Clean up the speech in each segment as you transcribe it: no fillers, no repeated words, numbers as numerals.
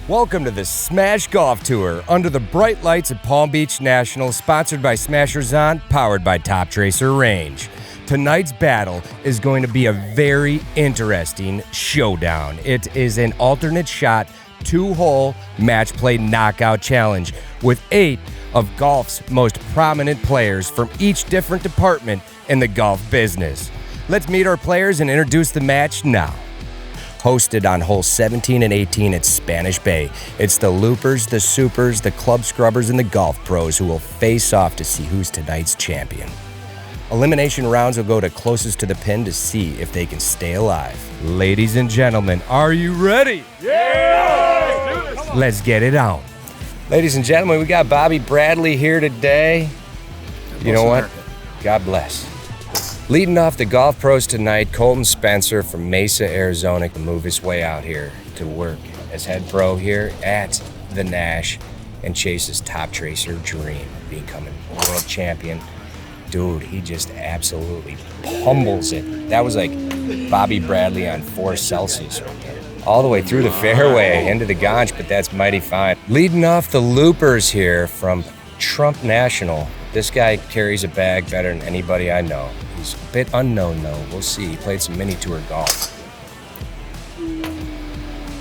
Welcome to the Smash Golf Tour under the bright lights of Palm Beach National, sponsored by Smashers On, powered by Toptracer Range. Tonight's battle is going to be a very interesting showdown. It is an alternate shot, 2-hole match play knockout challenge with 8 of golf's most prominent players from each different department in the golf business. Let's meet our players and introduce the match now. Hosted on holes 17 and 18 at Spanish Bay, it's the Loopers, the Supers, the Club Scrubbers, and the Golf Pros who will face off to see who's tonight's champion. Elimination rounds will go to closest to the pin to see if they can stay alive. Ladies and gentlemen, are you ready? Yeah! Let's get it on. Ladies and gentlemen, we got Bobby Bradley here today. You know what? God bless. Leading off the Golf Pros tonight, Colten Spencer from Mesa, Arizona, can move his way out here to work as head pro here at the Nash and chase his Toptracer dream, becoming world champion. Dude, he just absolutely pummels it. That was like Bobby Bradley on 4 Celsius right there. All the way through the fairway into the ganj, but that's mighty fine. Leading off the Loopers here from Trump National. This guy carries a bag better than anybody I know. He's a bit unknown though. We'll see. He played some mini tour golf.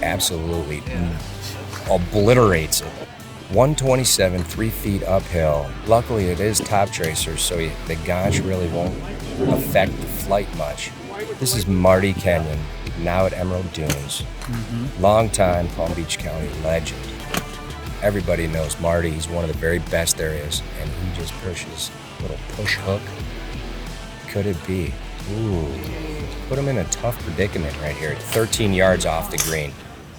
Absolutely obliterates it. 127, 3 feet uphill. Luckily it is Toptracer, so the ganj really won't affect the flight much. This is Marty Kenyan, now at Emerald Dunes. Long-time Palm Beach County legend. Everybody knows Marty. He's one of the very best there is, and he just pushes a little push hook. Could it be? Ooh, put him in a tough predicament right here. 13 yards off the green.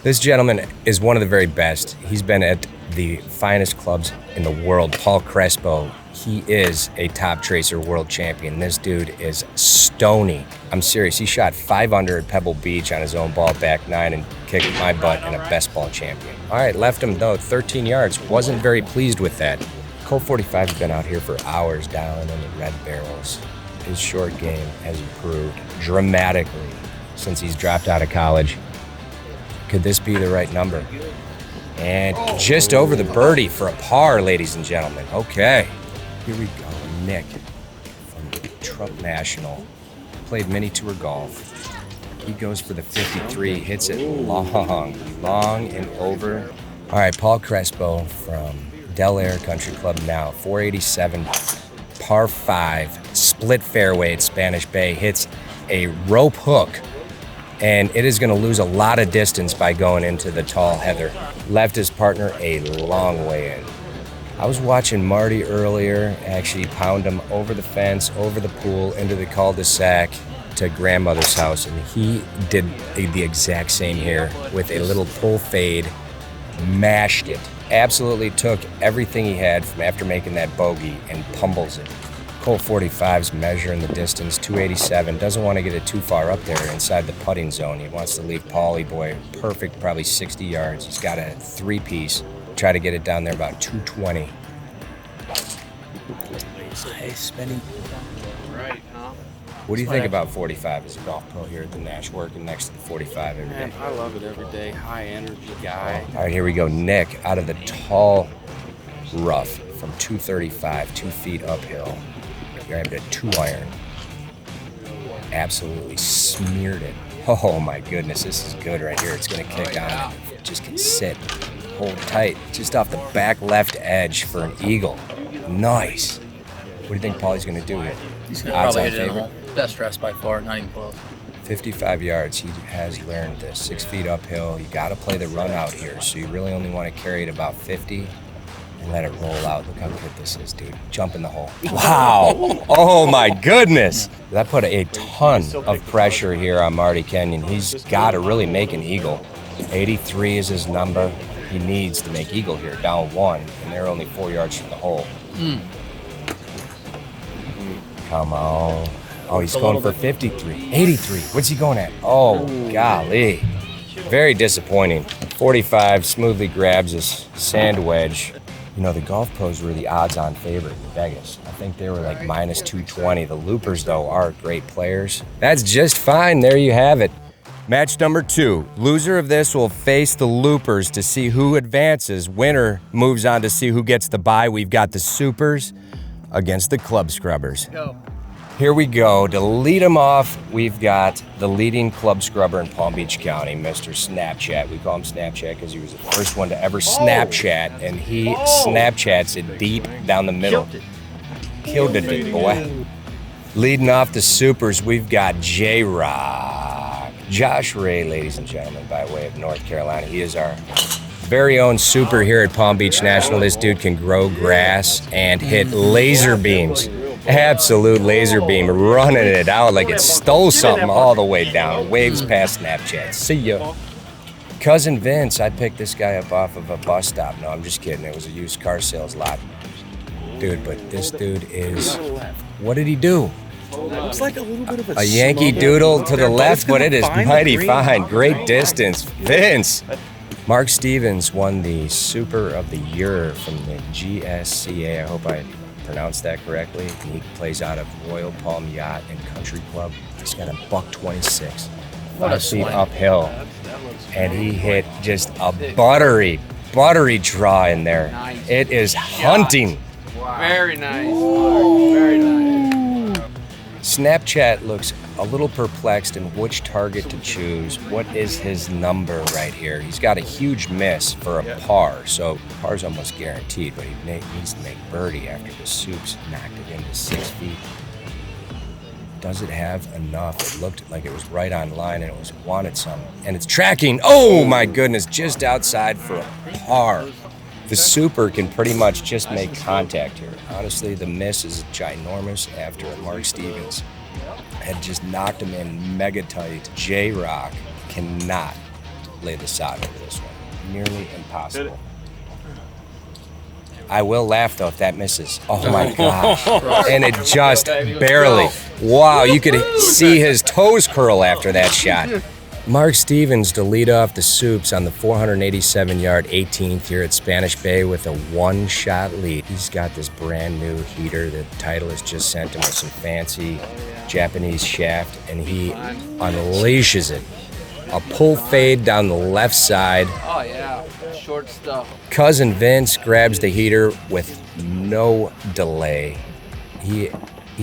This gentleman is one of the very best. He's been at the finest clubs in the world. Paul Crespo, he is a Toptracer world champion. This dude is stony. I'm serious. He shot 5 under at Pebble Beach on his own ball, back 9, and kicked my butt in a best ball champion. All right, left him though, 13 yards. Wasn't very pleased with that. Colt 45 has been out here for hours dialing in the red barrels. His short game has improved dramatically since he's dropped out of college. Could this be the right number? And just over the birdie for a par, ladies and gentlemen. Okay, here we go. Nick from Trump National. Played mini tour golf. He goes for the 53, hits it long and over. All right, Paul Crespo from Del Air Country Club now, 487, par 5, split fairway at Spanish Bay, hits a rope hook, and it is going to lose a lot of distance by going into the tall heather. Left his partner a long way in. I was watching Marty earlier actually pound him over the fence, over the pool, into the cul-de-sac to grandmother's house, and he did the exact same here with a little pull fade, mashed it. Absolutely took everything he had from after making that bogey and pummels it. Colt 45's measuring the distance, 287. Doesn't want to get it too far up there inside the putting zone. He wants to leave Paulie boy perfect, probably 60 yards. He's got a 3-piece. Try to get it down there about 220. Nice spinning. Right, huh? What do you think about 45 as a golf pro here at the Nash, working next to the 45 every day? Man, I love it every day. High energy guy. All right, here we go. Nick out of the tall rough from 235, 2 feet uphill. Grabbed a 2-iron. Absolutely smeared it. Oh my goodness, this is good right here. It's gonna kick on. It just can sit, hold tight, just off the back left edge for an eagle. Nice. What do you think Paulie's gonna do here? He's gonna probably hit it in the hole. Best rest by far, not even close. 55 yards, he has learned this. 6 feet uphill, you gotta play the run out here. So you really only wanna carry it about 50 and let it roll out. Look how good this is, dude. Jump in the hole. Wow, oh my goodness. That put a ton of pressure here on Marty Kenyan. He's gotta really make an eagle. 83 is his number. He needs to make eagle here, down 1, and they're only 4 yards from the hole. Come on. Oh, he's going for 53. 83. What's he going at? Oh, golly. Very disappointing. 45 smoothly grabs his sand wedge. You know, the Golf Pros were the odds-on favorite in Vegas. I think they were like minus 220. The Loopers, though, are great players. That's just fine. There you have it. Match number 2. Loser of this will face the Loopers to see who advances. Winner moves on to see who gets the bye. We've got the Supers against the Club Scrubbers. Go. Here we go. To lead them off, we've got the leading club scrubber in Palm Beach County, Mr. Snapchat. We call him Snapchat because he was the first one to ever Snapchat, and he Snapchats it deep down the middle. Killed it, boy. Leading off the Supers, we've got J-Rock. Josh Ray, ladies and gentlemen, by way of North Carolina. He is our very own super here at Palm Beach National. This dude can grow grass and hit laser beams. Absolute laser beam, running it out like it stole something all the way down. Waves past Snapchat. See ya. Cousin Vince, I picked this guy up off of a bus stop. No, I'm just kidding. It was a used car sales lot. Dude, but this dude is... What did he do? Looks like a little bit of a Yankee Doodle to the left, but it is mighty fine. Great distance. Vince. Mark Stevens won the Super of the Year from the GSCA. I hope I pronounced that correctly. He plays out of Royal Palm Yacht and Country Club. He's got a $126. 5 feet uphill. And he hit just a buttery draw in there. Nice. It is hunting. Wow. Very nice. Very nice. Snapchat looks a little perplexed in which target to choose. What is his number right here? He's got a huge miss for a par, so par's almost guaranteed, but he needs to make birdie after the Soups knocked it into 6 feet. Does it have enough? It looked like it was right on line and it was wanted some. And it's tracking. Oh my goodness, just outside for a par. The Super can pretty much just make contact here. Honestly, the miss is ginormous after Mark Stevens had just knocked him in mega tight. J-Rock cannot lay the sod over this one. Nearly impossible. I will laugh though if that misses. Oh my gosh. And it just barely. Wow, you could see his toes curl after that shot. Mark Stevens to lead off the Soups on the 487-yard 18th here at Spanish Bay with a one-shot lead. He's got this brand new heater. The title is just sent him with some fancy Japanese shaft, and he unleashes it. A pull fade down the left side. Oh, yeah. Short stuff. Cousin Vince grabs the heater with no delay. He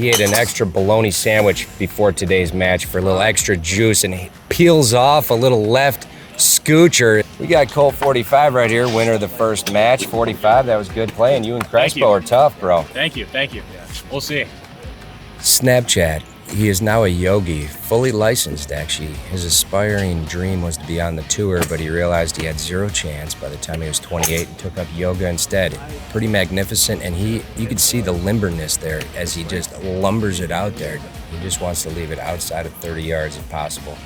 ate an extra bologna sandwich before today's match for a little extra juice, and he peels off a little left scoocher. We got Colt 45 right here, winner of the first match. 45, that was good play, and you and Crespo are tough, bro. Thank you. We'll see. Snapchat. He is now a yogi, fully licensed actually. His aspiring dream was to be on the tour, but he realized he had zero chance by the time he was 28 and took up yoga instead. Pretty magnificent, and you could see the limberness there as he just lumbers it out there. He just wants to leave it outside of 30 yards if possible,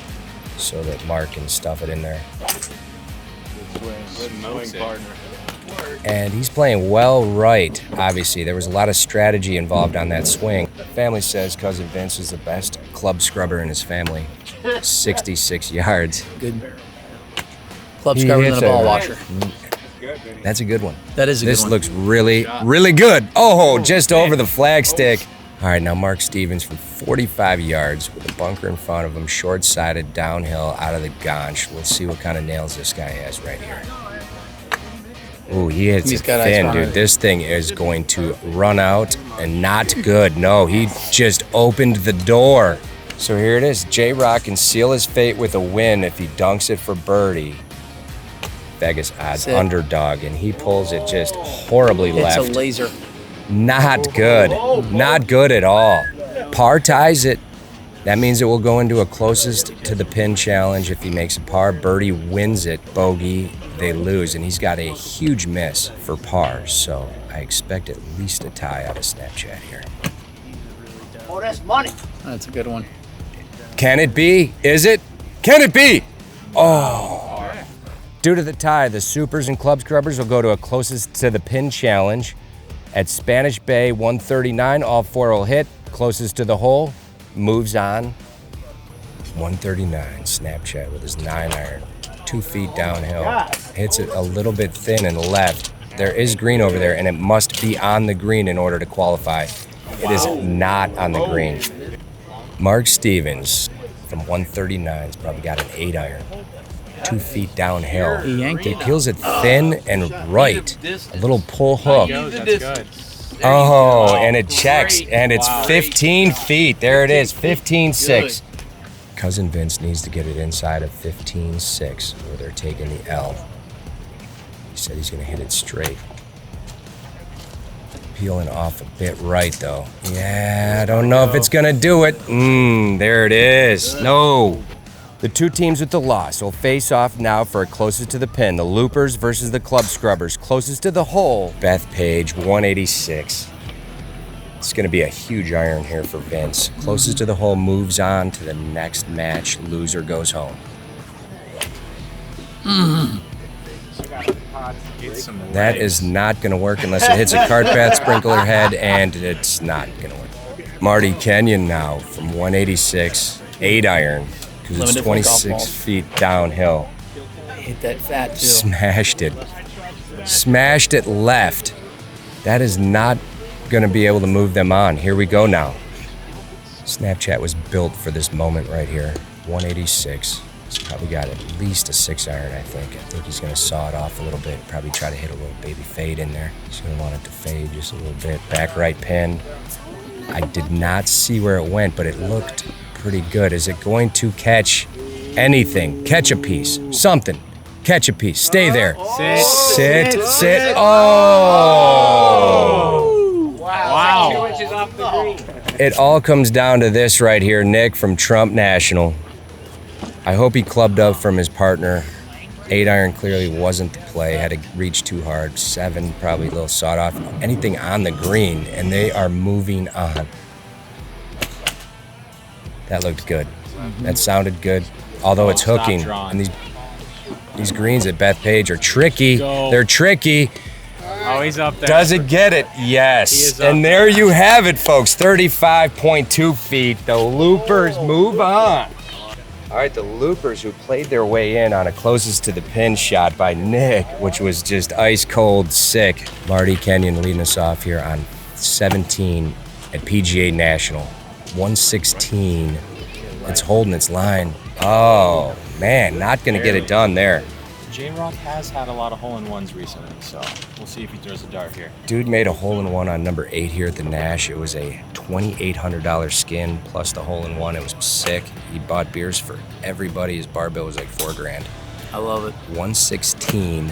so that Mark can stuff it in there. Swing partner. And he's playing well right, obviously. There was a lot of strategy involved on that swing. Family says Cousin Vince is the best club scrubber in his family. 66 yards. Good. Club scrubber than a ball washer. That's a good one. That is a good This one. looks really, really good. Oh, just over the flagstick. All right, now Mark Stevens from 45 yards with a bunker in front of him, short-sided, downhill, out of the ganch. Let's see what kind of nails this guy has right here. Ooh, he hits it thin, dude. This thing is going to run out and not good. No, he just opened the door. So here it is. J-Rock can seal his fate with a win if he dunks it for birdie. Vegas odds underdog, and he pulls it just horribly left. It's a laser. Not good. Not good at all. Par ties it. That means it will go into a closest to the pin challenge. If he makes a par, birdie wins it. Bogey, they lose. And he's got a huge miss for par. So I expect at least a tie out of Snapchat here. Oh, that's money. That's a good one. Can it be? Is it? Can it be? Oh. Due to the tie, the Supers and Club Scrubbers will go to a closest to the pin challenge. At Spanish Bay 139, all four will hit. Closest to the hole moves on. 139, Snapchat with his 9-iron. 2 feet downhill. Hits it a little bit thin and left. There is green over there, and it must be on the green in order to qualify. It is not on the green. Mark Stevens, from 139. He's probably got an 8-iron. 2 feet downhill. He yanked He it. peels it thin and right. A little pull hook. That's good. Oh, and it checks, and it's 15 feet. There it is, 15-6. Cousin Vince needs to get it inside of 15-6, where they're taking the L. He said he's going to hit it straight. Peeling off a bit right, though. Yeah, I don't know if it's going to do it. There it is. No. The two teams with the loss will face off now for closest to the pin. The Loopers versus the Club Scrubbers. Closest to the hole, Bethpage, 186. It's going to be a huge iron here for Vince. Closest to the hole moves on to the next match. Loser goes home. That is not going to work unless it hits a cart path sprinkler head, and it's not going to work. Marty Kenyan now from 186, 8-iron. Because it's 26 feet downhill. Hit that fat, too. Smashed it. Smashed it left. That is not going to be able to move them on. Here we go now. Snapchat was built for this moment right here. 186. He's probably got at least a 6-iron, I think. I think he's going to saw it off a little bit. Probably try to hit a little baby fade in there. He's going to want it to fade just a little bit. Back right pin. I did not see where it went, but it looked pretty good. Is it going to catch anything? Catch a piece. Something. Catch a piece. Stay there. Sit. Oh! Wow. 2 inches off the green. It all comes down to this right here. Nick from Trump National. I hope he clubbed up from his partner. 8-iron clearly wasn't the play. Had to reach too hard. 7 probably a little sawed off. Anything on the green, and they are moving on. That looked good. That sounded good. Although it's hooking. And these greens at Bethpage are tricky. They're tricky. Oh, he's up there. Does it get it? Yes. And there you have it, folks. 35.2 feet. The Loopers move on. All right, the Loopers who played their way in on a closest to the pin shot by Nick, which was just ice cold sick. Marty Kenyan leading us off here on 17 at PGA National. 116. It's holding its line. Oh, man, not going to get it done there. J-Rock has had a lot of hole-in-ones recently, so we'll see if he throws a dart here. Dude made a hole-in-one on number 8 here at the Nash. It was a $2,800 skin plus the hole-in-one. It was sick. He bought beers for everybody. His bar bill was like $4,000. I love it. 116,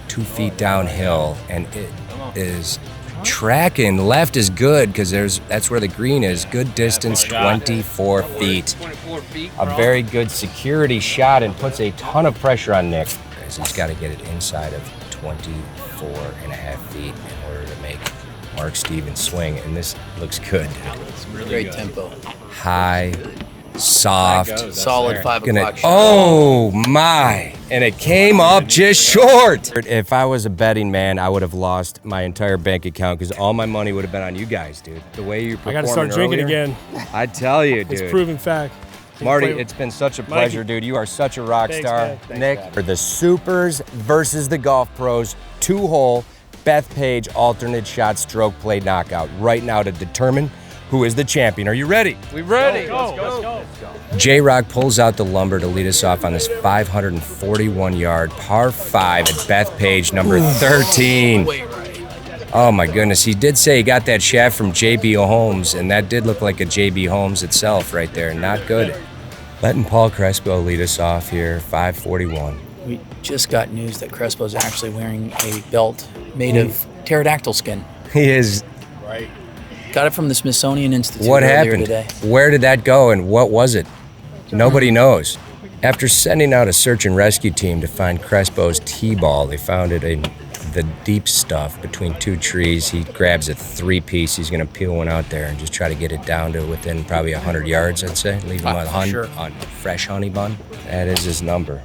2 feet downhill, and it is tracking. Left is good because that's where the green is. Good distance, 24 feet. 24 feet. A very good security shot and puts a ton of pressure on Nick. He's got to get it inside of 24.5 feet in order to make Mark Stevens swing, and this looks good. It's really Great good. tempo. High, soft. That's Solid there. 5 Gonna, o'clock shot. oh my! And it came up just short. If I was a betting man, I would have lost my entire bank account because all my money would have been on you guys, dude. The way you I performed got to start drinking earlier, again. I tell you, dude. It's proven fact. Marty, Play- it's been such a Mikey. pleasure, dude. You are such a rock Thanks, star. man. Thanks, Nick, man. for the Supers versus the Golf Pros, 2-hole, Bethpage alternate shot stroke play knockout right now to determine who is the champion. Are you ready? We ready. Let's go. J-Rock pulls out the lumber to lead us off on this 541-yard par 5 at Bethpage, number 13. Way right. Oh my goodness, he did say he got that shaft from J.B. Holmes, and that did look like a J.B. Holmes itself right there. Not good. Letting Paul Crespo lead us off here, 541. We just got news that Crespo's actually wearing a belt made of pterodactyl skin. He is. Right. Got it from the Smithsonian Institute What earlier happened? today. Where did that go, and what was it? Nobody knows. After sending out a search and rescue team to find Crespo's T-ball, they found it in the deep stuff between 2 trees. He grabs a 3-piece. He's going to peel one out there and just try to get it down to within probably 100 yards, I'd say. Leave him on, Sure. on fresh honey bun. That is his number.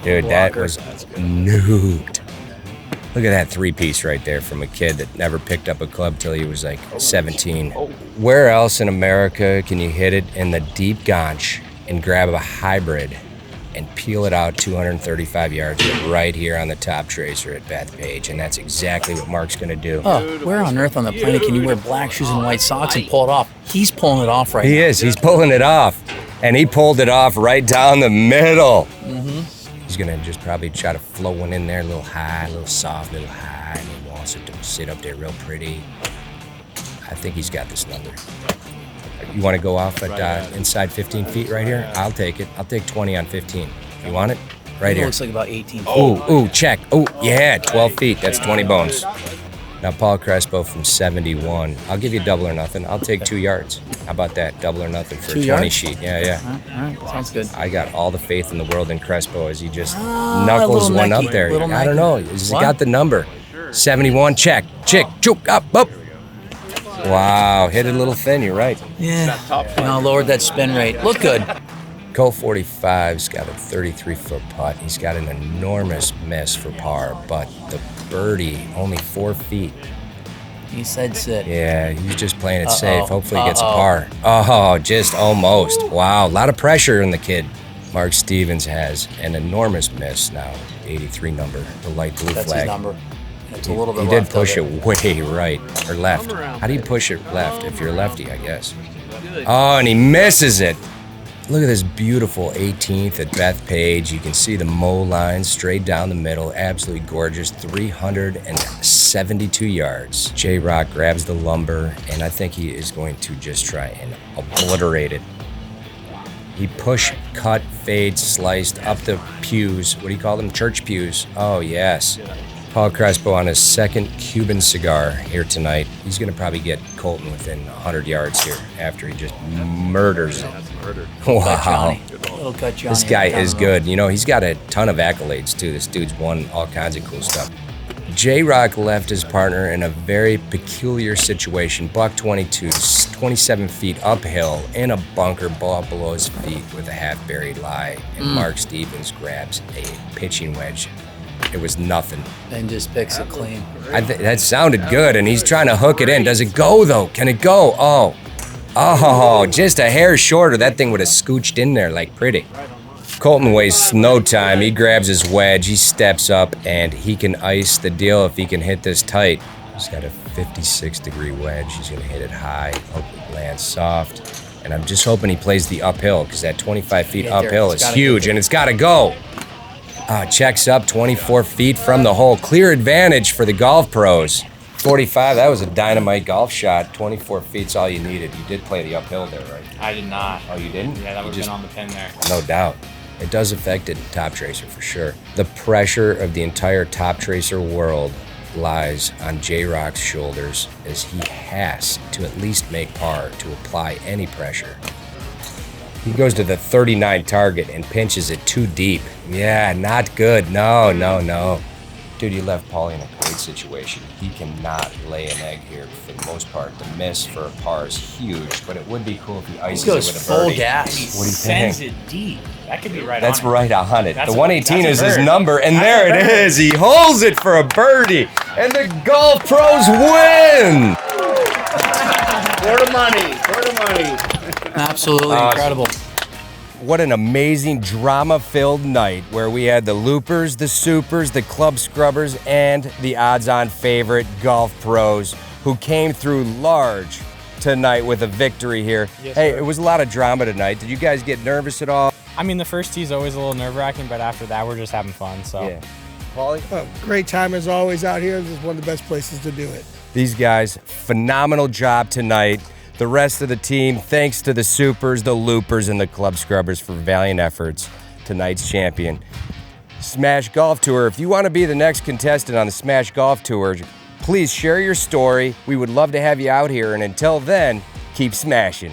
Dude, that was nuked. Look at that 3-piece right there from a kid that never picked up a club till he was like 17. Where else in America can you hit it in the deep ganch and grab a hybrid and peel it out 235 yards right here on the Toptracer at Bethpage? And that's exactly what Mark's going to do. Oh, where on earth on the planet can you wear black shoes and white socks and pull it off? He's pulling it off right He now. is. He's pulling it off. And he pulled it off right down the middle. He's gonna just probably try to float one in there, a little high, a little soft, a little high, and he wants it to sit up there real pretty. I think he's got this number. You want to go off at inside 15 feet right here? I'll take it. I'll take 20 on 15. You want it? Right It here. looks like about 18 feet. Ooh, check. Oh, yeah, 12 feet. That's 20 bones. Now, Paul Crespo from 71. I'll give you double or nothing. I'll take 2 yards. How about that? Double or nothing for 2 a 20 yards? sheet. Yeah. All right, sounds good. I got all the faith in the world in Crespo as he just a knuckles little one necky, up there. little I don't necky. know. He's What? got the number. 71, check, choke, up. Wow, hit it a little thin, you're right. Yeah. No, lowered that spin rate. Look good. Colt 45's got a 33-foot putt. He's got an enormous miss for par, but the birdie, only 4 feet. He said sit. Yeah, he's just playing it safe. Hopefully he gets a par. Oh, just almost. Wow, a lot of pressure in the kid. Mark Stevens has an enormous miss now. 83 number, the light blue That's flag. his number. It's a little bit He did left push of it way right or left. How do you push it left if you're a lefty, I guess? Oh, and he misses it. Look at this beautiful 18th at Bethpage. You can see the mow lines straight down the middle. Absolutely gorgeous. 372 yards. J-Rock grabs the lumber, and I think he is going to just try and obliterate it. He push, cut, fade, sliced up the pews. What do you call them? Church pews. Oh, yes. Paul Crespo on his second Cuban cigar here tonight. He's going to probably get Colten within 100 yards here after he just murders it. Wow. Little cut Johnny. This guy is good. You know, he's got a ton of accolades, too. This dude's won all kinds of cool stuff. J-Rock left his partner in a very peculiar situation. Buck 22, 27 feet uphill in a bunker, ball below his feet with a half-buried lie. And Mark Stevens grabs a pitching wedge. It was nothing. And just picks it clean. That sounded good, and he's trying to hook it in. Does it go, though? Can it go? Oh, just a hair shorter. That thing would have scooched in there like pretty. Colten wastes no time. He grabs his wedge, he steps up, and he can ice the deal if he can hit this tight. He's got a 56-degree wedge. He's going to hit it high. Hope it lands soft. And I'm just hoping he plays the uphill, because that 25 feet uphill is huge, and it's got to go. Checks up 24 feet from the hole. Clear advantage for the golf pros. 45, that was a dynamite golf shot. 24 feet's all you needed. You did play the uphill there, right? I did not. Oh, you didn't? Yeah, that would have You been on the pin there. No doubt. It does affect it, Toptracer, for sure. The pressure of the entire Toptracer world lies on J-Rock's shoulders, as he has to at least make par to apply any pressure. He goes to the 39 target and pinches it too deep. Yeah, not good. No. Dude, you left Paulie in a great situation. He cannot lay an egg here for the most part. The miss for a par is huge, but it would be cool if he ices it with a full birdie. gas. What do you Sends think? it deep. That could be right That's on it. right on it. That's The a- 118 that's is a his bird. number, and That's there a it bird. is. He holds it for a birdie, and the golf pros win. For the money. Absolutely incredible. What an amazing drama-filled night where we had the loopers, the supers, the club scrubbers, and the odds-on favorite golf pros who came through large tonight with a victory here. Yes, Hey, sir. it was a lot of drama tonight. Did you guys get nervous at all? I mean, the first tee's always a little nerve-wracking, but after that, we're just having fun. So. Yeah. Paulie? Great time as always out here. This is one of the best places to do it. These guys, phenomenal job tonight. The rest of the team, thanks to the supers, the loopers, and the club scrubbers for valiant efforts. Tonight's champion. Smash Golf Tour. If you want to be the next contestant on the Smash Golf Tour, please share your story. We would love to have you out here. And until then, keep smashing.